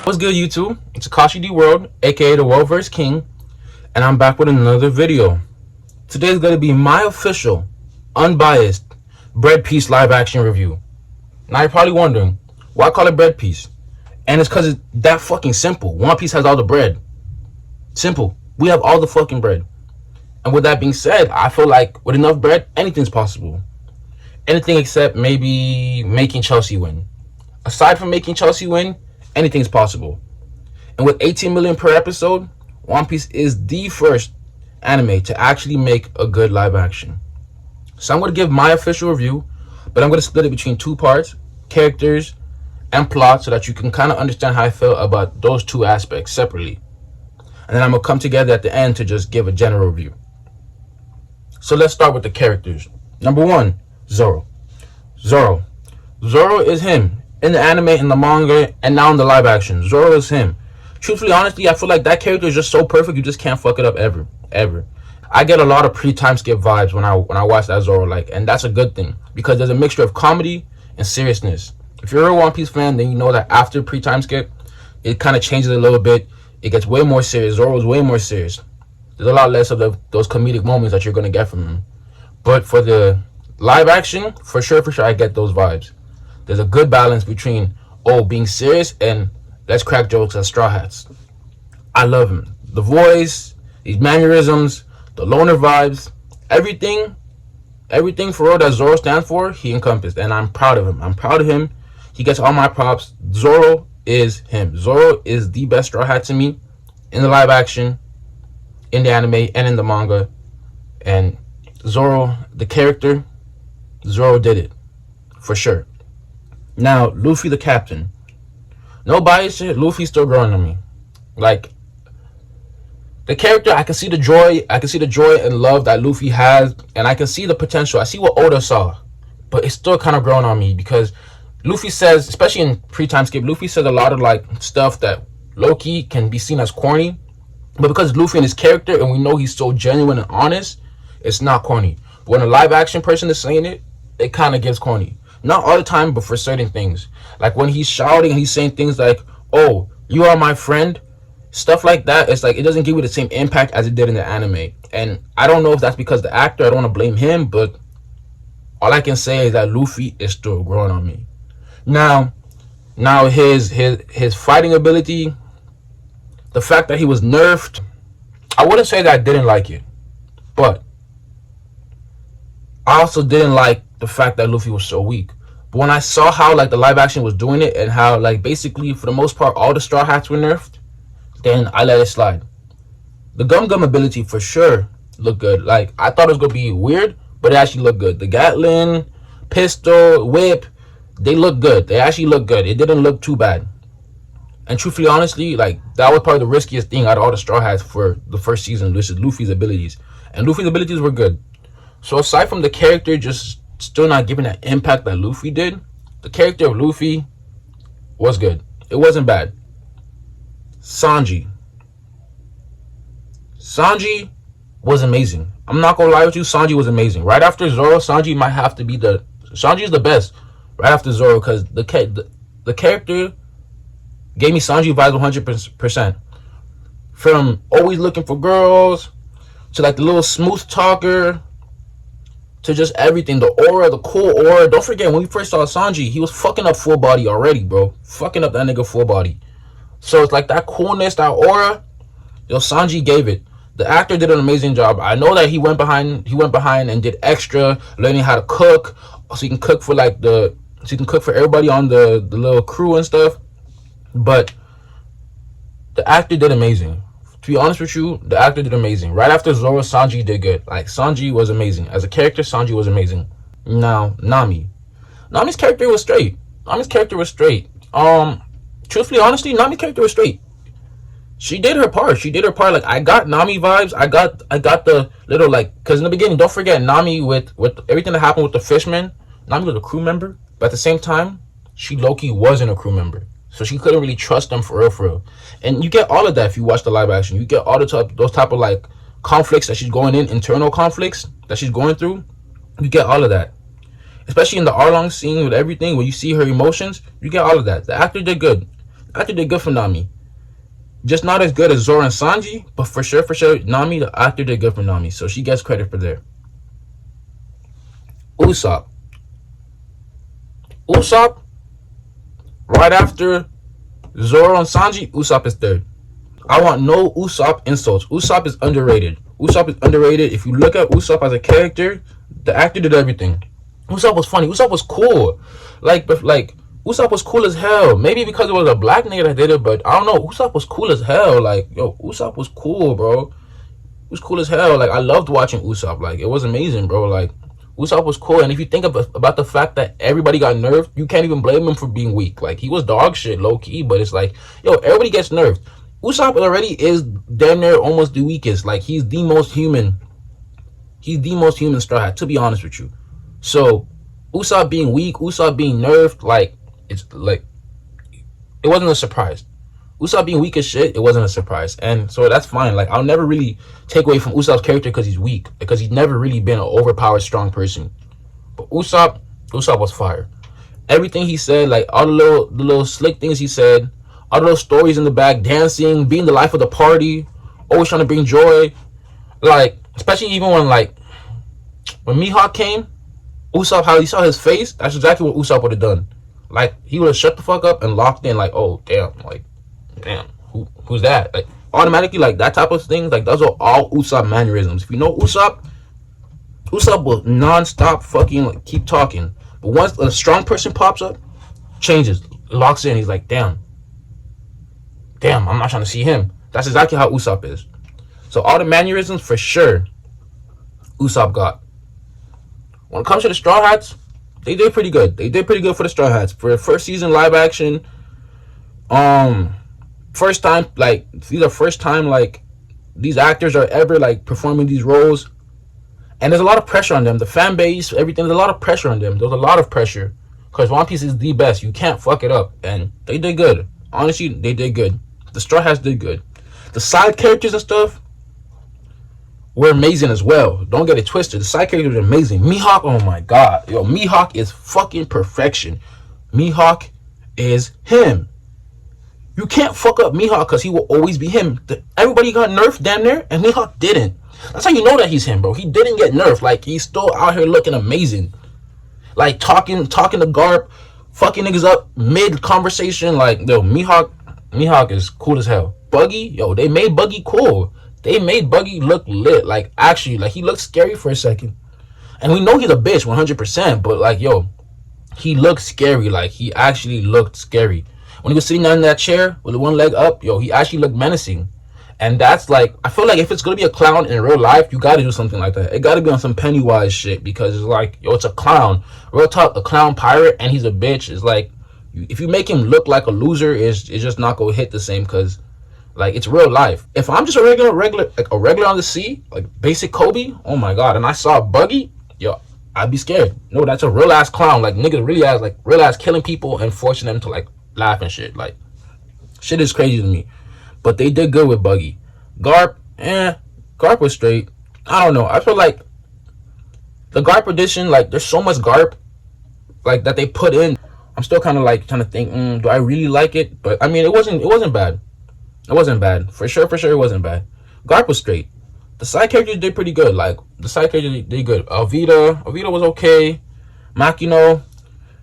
What's good, YouTube? It's Akashi D World, aka the Worldverse King, and I'm back with another video. Today's gonna be my official, unbiased Bread Piece live action review. Now you're probably wondering, why I call it Bread Piece? And it's because it's that fucking simple. One Piece has all the bread. Simple. We have all the fucking bread. And with that being said, I feel like with enough bread, anything's possible. Anything except maybe making Chelsea win. Aside from making Chelsea win, anything's possible. And with 18 million per episode, One Piece is the first anime to actually make a good live action. So I'm going to give my official review, but I'm going to split it between two parts, characters and plot, so that you can kind of understand how I feel about those two aspects separately. And then I'm going to come together at the end to just give a general review. So let's start with the characters. Number one, Zoro. Zoro is him. In the anime, in the manga, and now in the live action, Zoro is him. Truthfully, honestly, I feel like that character is just so perfect, you just can't fuck it up ever. I get a lot of pre-time skip vibes when I watch that Zoro, and that's a good thing, because there's a mixture of comedy and seriousness. If you're a One Piece fan, then you know that after pre-time skip, it kind of changes a little bit. It gets way more serious. Zoro's way more serious. There's a lot less of those comedic moments that you're gonna get from him. But for the live action, for sure, I get those vibes. There's a good balance between, being serious and let's crack jokes as Straw Hats. I love him. The voice, these mannerisms, the loner vibes, everything for real that Zoro stands for, he encompassed. And I'm proud of him. He gets all my props. Zoro is him. Zoro is the best Straw Hat to me in the live action, in the anime, and in the manga. And Zoro, the character, Zoro did it. For sure. Now, Luffy the captain. No bias shit, Luffy's still growing on me. The character, I can see the joy and love that Luffy has, and I can see the potential. I see what Oda saw, but it's still kind of growing on me, because Luffy says, especially in pre-time skip, Luffy says a lot of stuff that low-key can be seen as corny, but because Luffy and his character, and we know he's so genuine and honest, it's not corny. But when a live action person is saying it, it kind of gets corny. Not all the time, but for certain things. Like when he's shouting and he's saying things like, "Oh, you are my friend," stuff like that. It's it doesn't give you the same impact as it did in the anime. And I don't know if that's because the actor, I don't want to blame him, but all I can say is that Luffy is still growing on me. Now his fighting ability, the fact that he was nerfed, I wouldn't say that I didn't like it, but I also didn't like the fact that Luffy was so weak. But when I saw how the live action was doing it, and how basically for the most part all the Straw Hats were nerfed, then I let it slide. The Gum ability for sure looked good. I thought it was gonna be weird, but it actually looked good. The Gatling, pistol, whip, they look good. They actually look good. It didn't look too bad. And truthfully, honestly, that was probably the riskiest thing out of all the Straw Hats for the first season, which is Luffy's abilities. And Luffy's abilities were good. So aside from the character just still not giving that impact that Luffy did, the character of Luffy was good. It wasn't bad. Sanji was amazing. I'm not gonna lie with you, Sanji was amazing. Right after Zoro, Sanji might have to be Sanji is the best right after Zoro, because the character gave me Sanji vibes 100%. From always looking for girls to the little smooth talker, to just everything, the aura, the cool aura. Don't forget, when we first saw Sanji, he was fucking up full body already, bro. Fucking up that nigga full body. So it's that coolness, that aura, Sanji gave it. The actor did an amazing job. I know that he went behind and did extra, learning how to cook, so he can cook for everybody on the little crew and stuff. But the actor did amazing. To be honest with you, the actor did amazing. Right after Zoro, Sanji did good. Sanji was amazing. As a character, Sanji was amazing. Now, Nami's character was straight. Truthfully, honestly, Nami's character was straight. She did her part. I got Nami vibes. I got the little, because in the beginning, don't forget, Nami, with everything that happened with the fishmen, Nami was a crew member. But at the same time, she low-key wasn't a crew member. So she couldn't really trust them for real. And you get all of that if you watch the live action. You get all those type of conflicts that she's going in, internal conflicts that she's going through. You get all of that. especially in the Arlong scene with everything, when you see her emotions, you get all of that. The actor did good. The actor did good for Nami. Just not as good as Zoro and Sanji, but for sure, Nami, the actor did good for Nami, so she gets credit for there. Usopp. Usopp, right after Zoro and Sanji, Usopp is third. I want no Usopp insults. Usopp is underrated. Usopp is underrated. If you look at Usopp as a character, the actor did everything. Usopp was funny. Usopp was cool. Like Usopp was cool as hell. Maybe because it was a black nigga that did it, but I don't know. Usopp was cool as hell. Like, yo, Usopp was cool, bro. It was cool as hell. Like, I loved watching Usopp. Like, it was amazing, bro. Like, Usopp was cool. And if you think about the fact that everybody got nerfed, you can't even blame him for being weak. Like, he was dog shit, low key, but it's like, yo, everybody gets nerfed. Usopp already is damn near almost the weakest. Like, he's the most human. He's the most human Straw Hat, to be honest with you. So, Usopp being weak, Usopp being nerfed, like, it's like, it wasn't a surprise. Usopp being weak as shit, it wasn't a surprise. And so that's fine. Like, I'll never really take away from Usopp's character because he's weak. Because he's never really been an overpowered strong person. But Usopp was fire. Everything he said, like all the little slick things he said, all those stories in the back, dancing, being the life of the party, always trying to bring joy. Like, especially even when Mihawk came, Usopp, how he saw his face, that's exactly what Usopp would have done. Like, he would have shut the fuck up and locked in, like, oh, damn, who's that? Like, automatically, like, that type of thing, like, those are all Usopp mannerisms. If you know Usopp will non-stop fucking, like, keep talking. But once a strong person pops up, changes, locks in, he's like, damn, I'm not trying to see him. That's exactly how Usopp is. So, all the mannerisms, for sure, Usopp got. When it comes to the Straw Hats, they did pretty good. They did pretty good for the Straw Hats. For the first season live action, first time, like, these are first time, like, these actors are ever, like, performing these roles. And there's a lot of pressure on them. The fan base, everything, there's a lot of pressure on them. There's a lot of pressure. Because One Piece is the best. You can't fuck it up. And they did good. Honestly, they did good. The Straw Hats did good. The side characters and stuff were amazing as well. Don't get it twisted. The side characters were amazing. Mihawk, oh my god. Yo, Mihawk is fucking perfection. Mihawk is him. You can't fuck up Mihawk because he will always be him. Everybody got nerfed damn near, and Mihawk didn't. That's how you know that he's him, bro. He didn't get nerfed. Like, he's still out here looking amazing. Like, talking to Garp, fucking niggas up mid-conversation. Like, yo, Mihawk is cool as hell. Buggy, yo, they made Buggy cool. They made Buggy look lit. Like, actually, like, he looked scary for a second. And we know he's a bitch 100%, but, like, yo, he looked scary. Like, he actually looked scary. When he was sitting down in that chair with one leg up, yo, he actually looked menacing. And that's, like, I feel like if it's going to be a clown in real life, you got to do something like that. It got to be on some Pennywise shit because it's like, yo, it's a clown. Real talk, a clown pirate and he's a bitch. It's like, if you make him look like a loser, it's just not going to hit the same because, like, it's real life. If I'm just a regular on the sea, like basic Kobe, oh my god, and I saw Buggy, yo, I'd be scared. No, that's a real ass clown. Like, niggas really ass, like, real ass killing people and forcing them to, like, laugh and shit. Like, shit is crazy to me. But they did good with Buggy. Garp, Garp was straight. I don't know. I feel like the Garp edition, like, there's so much Garp, like, that they put in. I'm still kind of, like, trying to think, do I really like it? But, I mean, it wasn't bad. It wasn't bad. For sure, it wasn't bad. Garp was straight. The side characters did pretty good. Like, the side characters did good. Alvida was okay. Makino,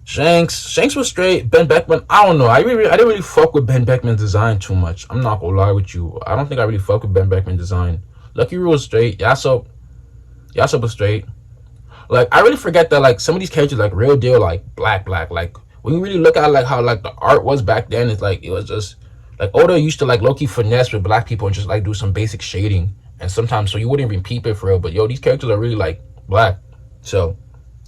Shanks was straight. Ben Beckman, I don't know. I didn't really fuck with Ben Beckman's design too much. I'm not gonna lie with you. I don't think I really fuck with Ben Beckman's design. Lucky Roo was straight. Yasop was straight. Like, I really forget that, like, some of these characters, like, real deal, like, black. Like, when you really look at, like, how, like, the art was back then, it's like, it was just, like, Oda used to, like, low-key finesse with black people and just, like, do some basic shading. And sometimes, so you wouldn't even peep it for real. But, yo, these characters are really, like, black. So,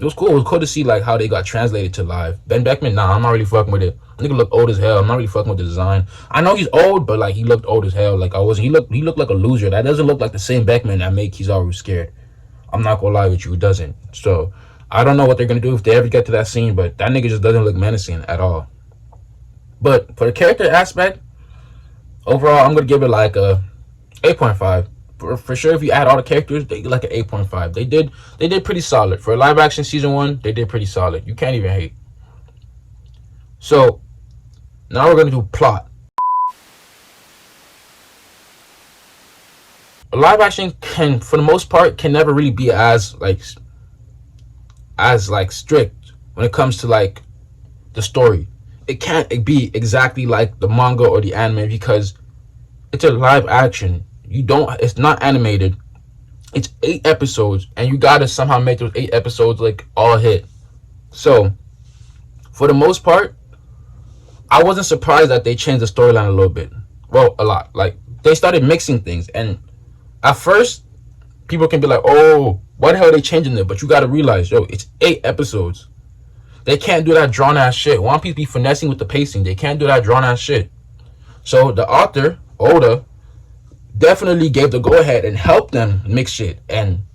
it was cool. It was cool to see, like, how they got translated to live. Ben Beckman, nah, I'm not really fucking with it. Nigga look old as hell. I'm not really fucking with the design. I know he's old, but, like, he looked old as hell. Like, he looked like a loser. That doesn't look like the same Beckman that make Kizaru scared. I'm not gonna lie with you, it doesn't. So, I don't know what they're gonna do if they ever get to that scene, but that nigga just doesn't look menacing at all. But for the character aspect, overall, I'm gonna give it like a 8.5. For sure, if you add all the characters, they get like an 8.5. They did pretty solid. For a live action season 1, they did pretty solid. You can't even hate. So, now we're gonna do plot. live action can, for the most part, can never really be as strict when it comes to like the story. It can't be exactly like the manga or the anime because it's a live action. It's not animated. It's 8 episodes, and you gotta somehow make those 8 episodes like all hit. So, for the most part, I wasn't surprised that they changed the storyline a little bit. Well, a lot. Like they started mixing things, and at first, people can be like, "Oh, why the hell are they changing it?" But you gotta realize, yo, it's 8 episodes. They can't do that drawn ass shit. One Piece be finessing with the pacing. They can't do that drawn ass shit. So the author, Oda, definitely gave the go ahead and helped them mix shit. And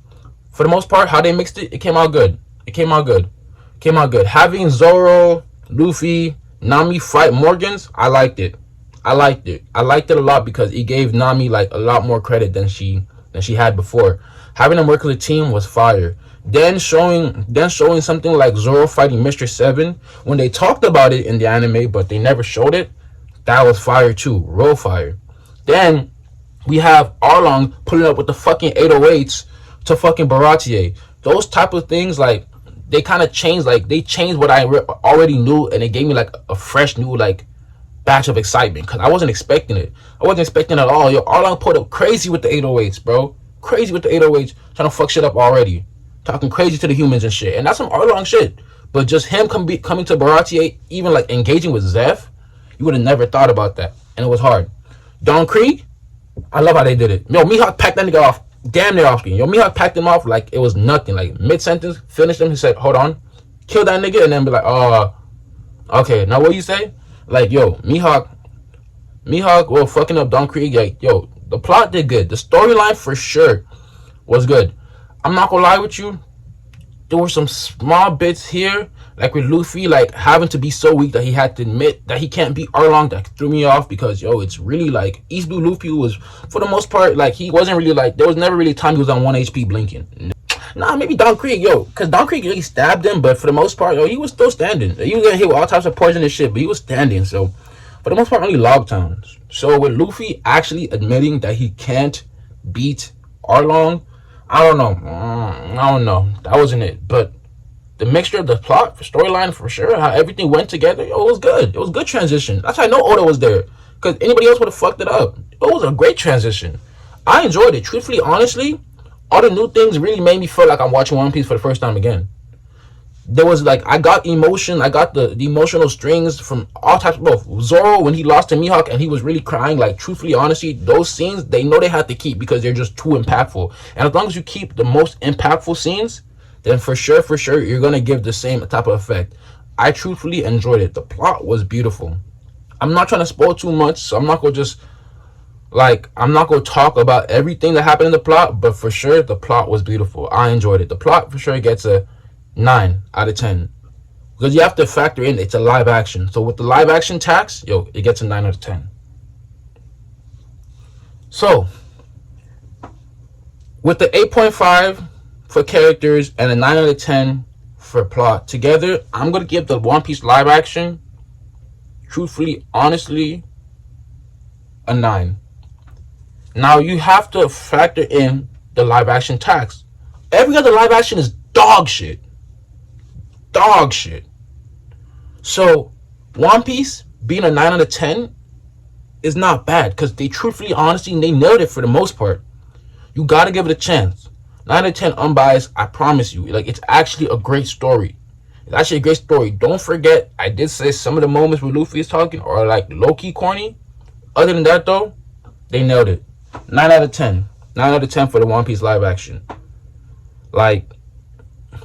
for the most part, how they mixed it, it came out good. It came out good. It came out good. Having Zoro, Luffy, Nami fight Morgans, I liked it. I liked it. I liked it a lot because it gave Nami like a lot more credit than she had before. Having them work as a team was fire. Then showing something like Zoro fighting Mistress Seven when they talked about it in the anime, but they never showed it. That was fire too, real fire. Then we have Arlong pulling up with the fucking 808s to fucking Baratier. Those type of things, like they kind of changed, like they changed what I already knew, and it gave me like a fresh new like batch of excitement because I wasn't expecting it. I wasn't expecting it at all. Yo, Arlong put up crazy with the 808s, bro. Crazy with the 808s, trying to fuck shit up already. Talking crazy to the humans and shit. And that's some Arlong shit. But just him coming to Baratier, even like engaging with Zeph, you would have never thought about that. And it was hard. Don Krieg, I love how they did it. Yo, Mihawk packed that nigga off damn near off screen. Yo, Mihawk packed him off like it was nothing. Like mid-sentence, finished him. He said, hold on. Kill that nigga and then be like, oh, okay. Now what you say? Like, yo, Mihawk, well, fucking up Don Krieg. Like, yo, the plot did good. The storyline for sure was good. I'm not gonna lie with you. There were some small bits here, like with Luffy, like having to be so weak that he had to admit that he can't beat Arlong. That threw me off because, yo, it's really like East Blue Luffy was, for the most part, like he wasn't really like, there was never really a time he was on 1 HP blinking. Nah, maybe Don Krieg, yo, because Don Krieg really stabbed him, but for the most part, yo, he was still standing. He was getting hit with all types of poison and shit, but he was standing. So, for the most part, only log towns. So, with Luffy actually admitting that he can't beat Arlong, I don't know. That wasn't it. But the mixture of the plot, storyline for sure, how everything went together, yo, it was good. It was a good transition. That's how I know Oda was there. Because anybody else would have fucked it up. It was a great transition. I enjoyed it. Truthfully, honestly, all the new things really made me feel like I'm watching One Piece for the first time again. There was like, I got emotion. I got the emotional strings from all types of both. Zoro, when he lost to Mihawk and he was really crying, like truthfully, honestly, those scenes, they know they have to keep because they're just too impactful. And as long as you keep the most impactful scenes, then for sure, you're going to give the same type of effect. I truthfully enjoyed it. The plot was beautiful. I'm not trying to spoil too much, so I'm not going to talk about everything that happened in the plot, but for sure, the plot was beautiful. I enjoyed it. The plot for sure gets a 9 out of 10. Because you have to factor in, it's a live action. So with the live action tax, yo, it gets a 9 out of 10. So, with the 8.5 for characters and a 9 out of 10 for plot together, I'm going to give the One Piece live action, truthfully, honestly, a 9. Now, you have to factor in the live action tax. Every other live action is dog shit. Dog shit. So, One Piece being a 9 out of 10 is not bad because they truthfully, honestly, they nailed it for the most part. You got to give it a chance. 9 out of 10 unbiased, I promise you. Like, it's actually a great story. It's actually a great story. Don't forget, I did say some of the moments where Luffy is talking are like low-key corny. Other than that, though, they nailed it. 9 out of 10. 9 out of 10 for the One Piece live action. Like,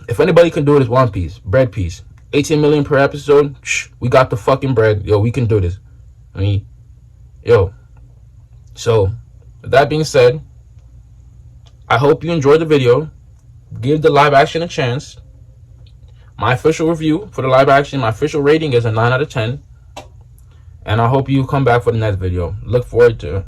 if anybody can do it, it's One Piece. Bread piece. 18 million per episode. Shh, we got the fucking bread. Yo, we can do this. I mean, yo. So, with that being said, I hope you enjoyed the video. Give the live action a chance. My official review for the live action, my official rating is a 9 out of 10. And I hope you come back for the next video. Look forward to it.